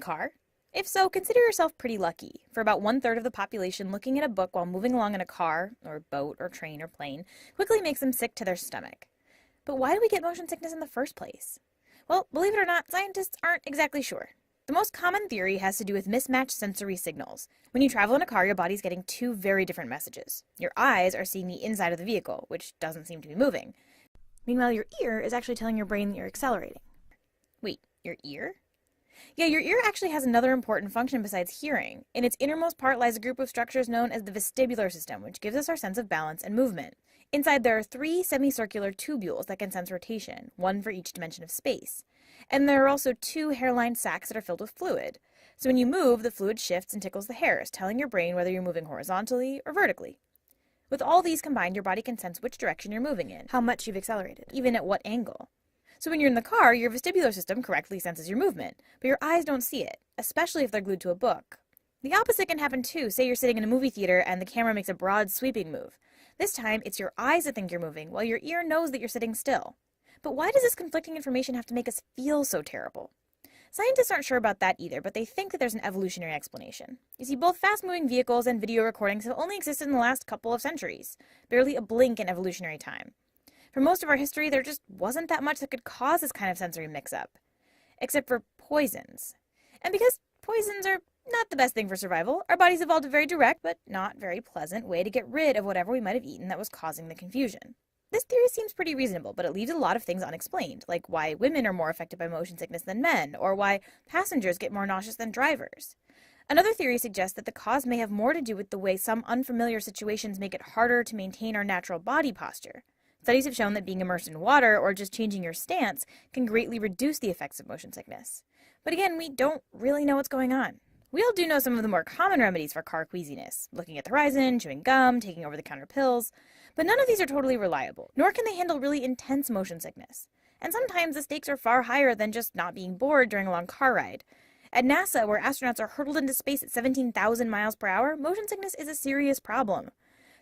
car? If so, consider yourself pretty lucky. For about 1/3 of the population, looking at a book while moving along in a car, or boat, or train, or plane quickly makes them sick to their stomach. But why do we get motion sickness in the first place? Well, believe it or not, scientists aren't exactly sure. The most common theory has to do with mismatched sensory signals. When you travel in a car, your body's getting two very different messages. Your eyes are seeing the inside of the vehicle, which doesn't seem to be moving. Meanwhile, your ear is actually telling your brain that you're accelerating. Wait, your ear? Yeah, your ear actually has another important function besides hearing. In its innermost part lies a group of structures known as the vestibular system, which gives us our sense of balance and movement. Inside there are 3 semicircular tubules that can sense rotation, one for each dimension of space. And there are also 2 hair-lined sacs that are filled with fluid. So when you move, the fluid shifts and tickles the hairs, telling your brain whether you're moving horizontally or vertically. With all these combined, your body can sense which direction you're moving in, how much you've accelerated, even at what angle. So when you're in the car, your vestibular system correctly senses your movement, but your eyes don't see it, especially if they're glued to a book. The opposite can happen too. Say you're sitting in a movie theater and the camera makes a broad, sweeping move. This time, it's your eyes that think you're moving, while your ear knows that you're sitting still. But why does this conflicting information have to make us feel so terrible? Scientists aren't sure about that either, but they think that there's an evolutionary explanation. You see, both fast-moving vehicles and video recordings have only existed in the last couple of centuries, barely a blink in evolutionary time. For most of our history, there just wasn't that much that could cause this kind of sensory mix-up, except for poisons. And because poisons are not the best thing for survival, our bodies evolved a very direct, but not very pleasant way to get rid of whatever we might have eaten that was causing the confusion. This theory seems pretty reasonable, but it leaves a lot of things unexplained, like why women are more affected by motion sickness than men, or why passengers get more nauseous than drivers. Another theory suggests that the cause may have more to do with the way some unfamiliar situations make it harder to maintain our natural body posture. Studies have shown that being immersed in water or just changing your stance can greatly reduce the effects of motion sickness. But again, we don't really know what's going on. We all do know some of the more common remedies for car queasiness, looking at the horizon, chewing gum, taking over-the-counter pills, but none of these are totally reliable, nor can they handle really intense motion sickness. And sometimes the stakes are far higher than just not being bored during a long car ride. At NASA, where astronauts are hurtled into space at 17,000 miles per hour, motion sickness is a serious problem.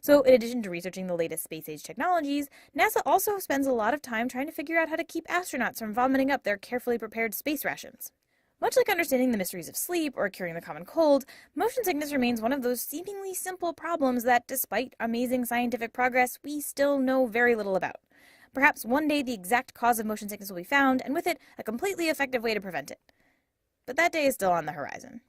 So in addition to researching the latest space-age technologies, NASA also spends a lot of time trying to figure out how to keep astronauts from vomiting up their carefully prepared space rations. Much like understanding the mysteries of sleep or curing the common cold, motion sickness remains one of those seemingly simple problems that, despite amazing scientific progress, we still know very little about. Perhaps one day the exact cause of motion sickness will be found, and with it, a completely effective way to prevent it. But that day is still on the horizon.